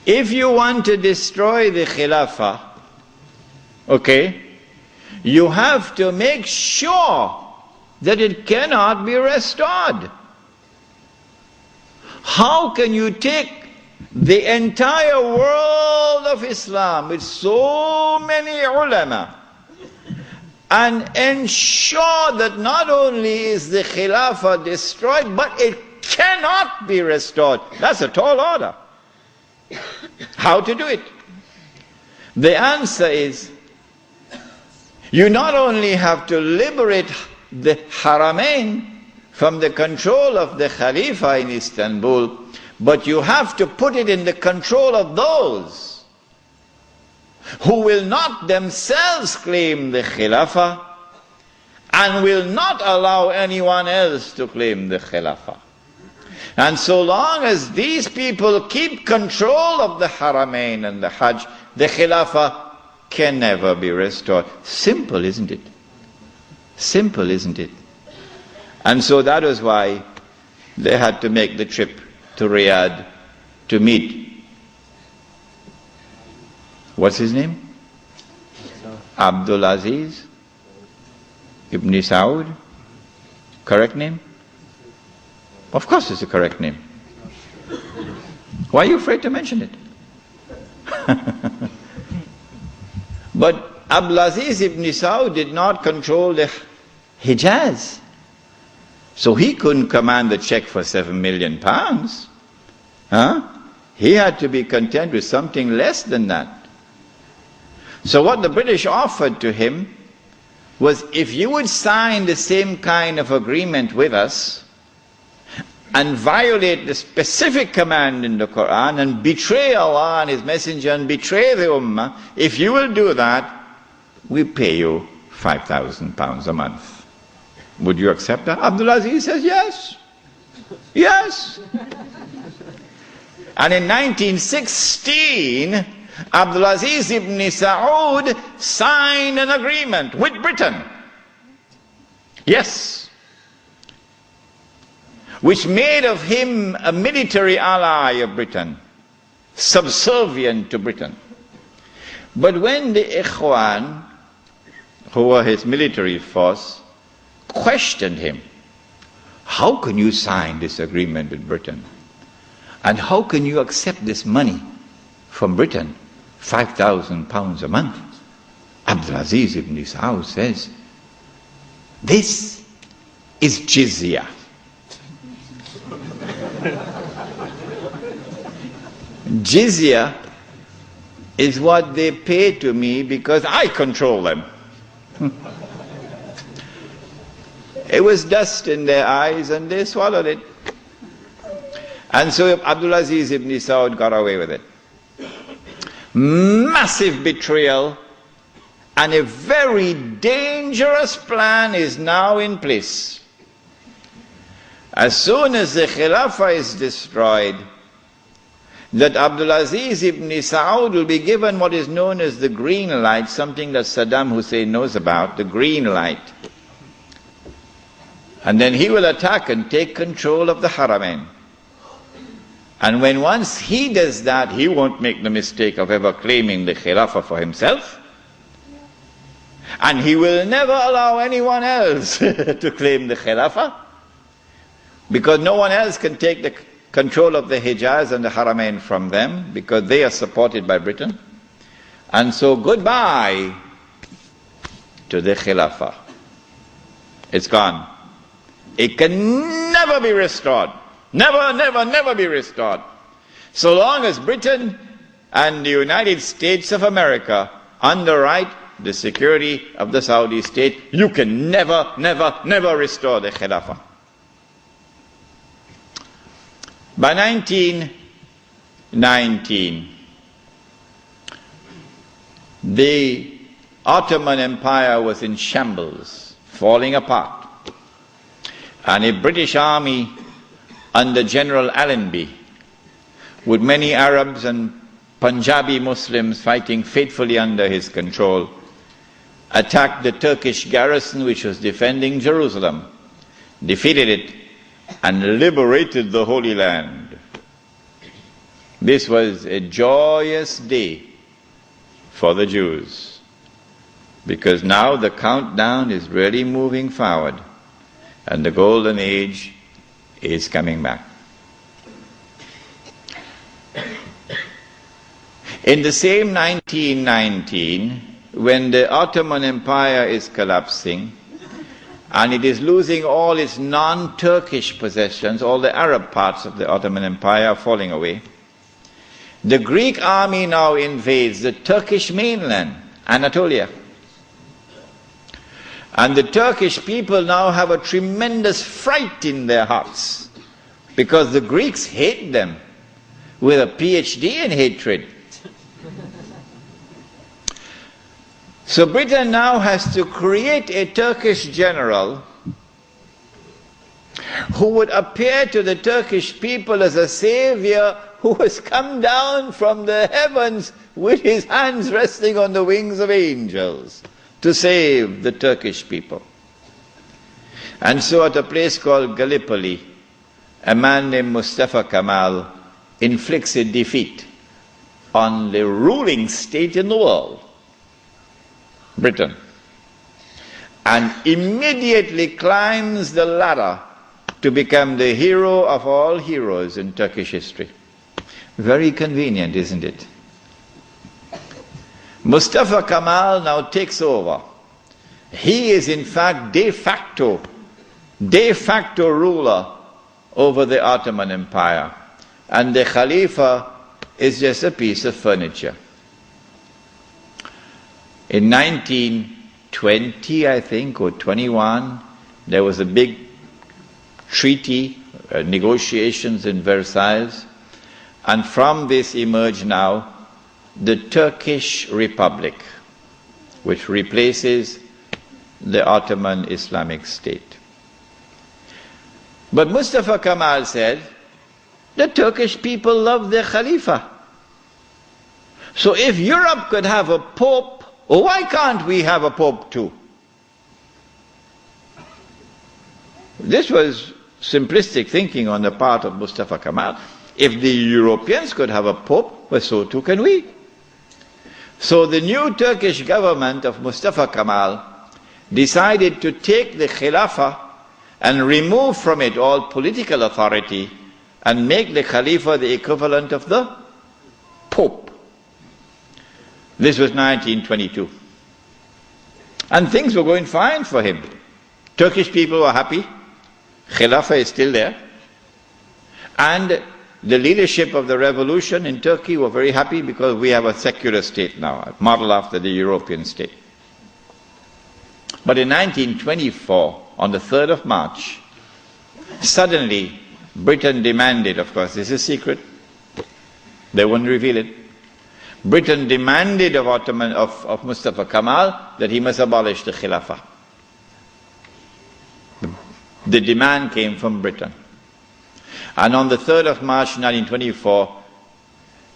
if you want to destroy the Khilafah, okay, you have to make sure that it cannot be restored. How can you take the entire world of Islam with so many ulama and ensure that not only is the Khilafah destroyed, but it cannot be restored? That's a tall order. How to do it? The answer is, you not only have to liberate the Haramain from the control of the Khalifa in Istanbul, but you have to put it in the control of those who will not themselves claim the Khilafah and will not allow anyone else to claim the Khilafah. And so long as these people keep control of the Haramain and the Hajj, the Khilafah can never be restored. Simple, isn't it? Simple, isn't it? And so that was why they had to make the trip to Riyadh to meet, what's his name? Abdul Aziz Ibn Saud. Correct name? Of course it's a correct name. Why are you afraid to mention it? But Abdul Aziz Ibn Saud did not control the Hijaz. So he couldn't command the check for £7 million. He had to be content with something less than that. So what the British offered to him was, if you would sign the same kind of agreement with us and violate the specific command in the Quran and betray Allah and His Messenger and betray the Ummah, if you will do that, we pay you £5,000 a month. Would you accept that? Abdul Aziz says yes. Yes. And in 1916, Abdul Aziz ibn Saud signed an agreement with Britain. Yes. Which made of him a military ally of Britain, subservient to Britain. But when the Ikhwan, who were his military force, questioned him, how can you sign this agreement with Britain? And how can you accept this money from Britain, £5,000 a month? Abdul Aziz ibn Saud says, this is jizya. Jizya is what they pay to me because I control them. It was dust in their eyes and they swallowed it. And so Abdul Aziz ibn Saud got away with it. Massive betrayal, and a very dangerous plan is now in place. As soon as the Khilafah is destroyed, that Abdul Aziz ibn Saud will be given what is known as the green light, something that Saddam Hussein knows about, the green light. And then he will attack and take control of the Haramain. And when once he does that, he won't make the mistake of ever claiming the Khilafah for himself. And he will never allow anyone else to claim the Khilafah, because no one else can take the control of the Hijaz and the Haramain from them, because they are supported by Britain. And so goodbye to the Khilafah. It's gone. It can never be restored. Never, never, never be restored. So long as Britain and the United States of America underwrite the security of the Saudi state, you can never, never, never restore the Khilafah. By 1919, the Ottoman Empire was in shambles, falling apart. And a British army under General Allenby, with many Arabs and Punjabi Muslims fighting faithfully under his control, attacked the Turkish garrison which was defending Jerusalem, defeated it, and liberated the Holy Land. This was a joyous day for the Jews, because now the countdown is really moving forward and the golden age is coming back. In the same 1919, when the Ottoman Empire is collapsing and it is losing all its non-Turkish possessions, all the Arab parts of the Ottoman Empire are falling away, the Greek army now invades the Turkish mainland, Anatolia. And the Turkish people now have a tremendous fright in their hearts because the Greeks hate them with a PhD in hatred. So Britain now has to create a Turkish general who would appear to the Turkish people as a savior who has come down from the heavens with his hands resting on the wings of angels to save the Turkish people. And so at a place called Gallipoli, a man named Mustafa Kemal inflicts a defeat on the ruling state in the world, Britain, and immediately climbs the ladder to become the hero of all heroes in Turkish history. Very convenient, isn't it? Mustafa Kemal now takes over. He is in fact de facto ruler over the Ottoman Empire, and the Khalifa is just a piece of furniture. In 1920, I think, or 21, there was a big treaty, negotiations in Versailles, and from this emerged now the Turkish Republic, which replaces the Ottoman Islamic State. But Mustafa Kemal said, the Turkish people love their Khalifa. So if Europe could have a pope, why can't we have a pope too? This was simplistic thinking on the part of Mustafa Kemal. If the Europeans could have a pope, well, so too can we. So the new Turkish government of Mustafa Kemal decided to take the Khilafah and remove from it all political authority and make the Khalifa the equivalent of the Pope. This was 1922. And things were going fine for him. Turkish people were happy. Khilafah is still there. And the leadership of the revolution in Turkey were very happy because we have a secular state now, modeled after the European state. But in 1924, on the 3rd of March, suddenly Britain demanded, of course this is secret, they won't reveal it, Britain demanded of Mustafa Kemal that he must abolish the Khilafah. The demand came from Britain. And on the 3rd of March 1924,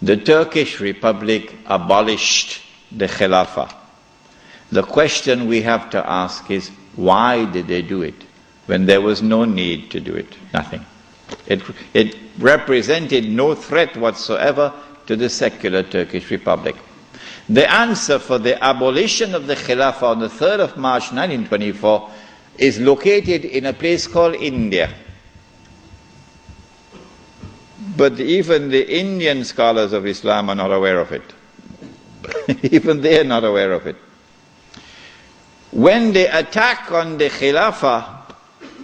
the Turkish Republic abolished the Khilafah. The question we have to ask is, why did they do it when there was no need to do it? Nothing. It represented no threat whatsoever to the secular Turkish Republic. The answer for the abolition of the Khilafah on the 3rd of March 1924 is located in a place called India. But even the Indian scholars of Islam are not aware of it. Even they are not aware of it. When the attack on the Khilafah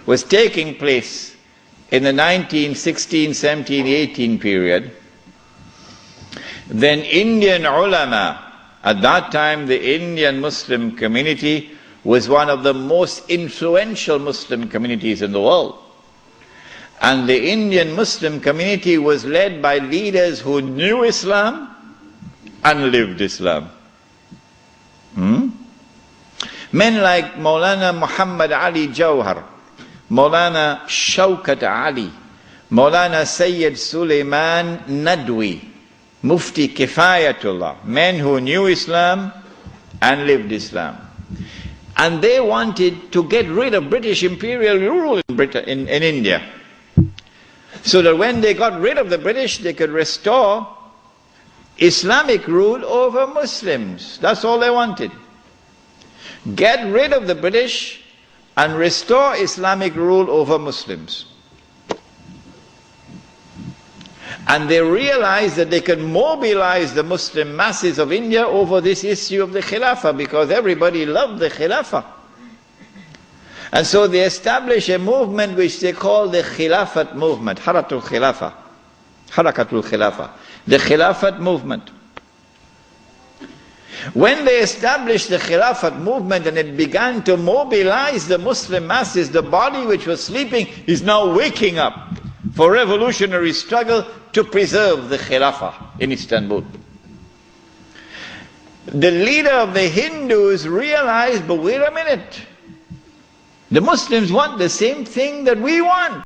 was taking place in the 1916, 17, 18 period, then Indian ulama, at that time the Indian Muslim community was one of the most influential Muslim communities in the world. And the Indian Muslim community was led by leaders who knew Islam and lived Islam. Men like Maulana Muhammad Ali Jawhar, Maulana Shaukat Ali, Maulana Sayyid Sulaiman Nadwi, Mufti Kifayatullah, men who knew Islam and lived Islam. And they wanted to get rid of British imperial rule in India, so that when they got rid of the British, they could restore Islamic rule over Muslims. That's all they wanted. Get rid of the British and restore Islamic rule over Muslims. And they realized that they could mobilize the Muslim masses of India over this issue of the Khilafah, because everybody loved the Khilafah. And so they established a movement which they call the Khilafat movement, Harakatul Khilafah, the Khilafat movement. When they established the Khilafat movement and it began to mobilize the Muslim masses, the body which was sleeping is now waking up for revolutionary struggle to preserve the Khilafah in Istanbul. The leader of the Hindus realized, but wait a minute, the Muslims want the same thing that we want.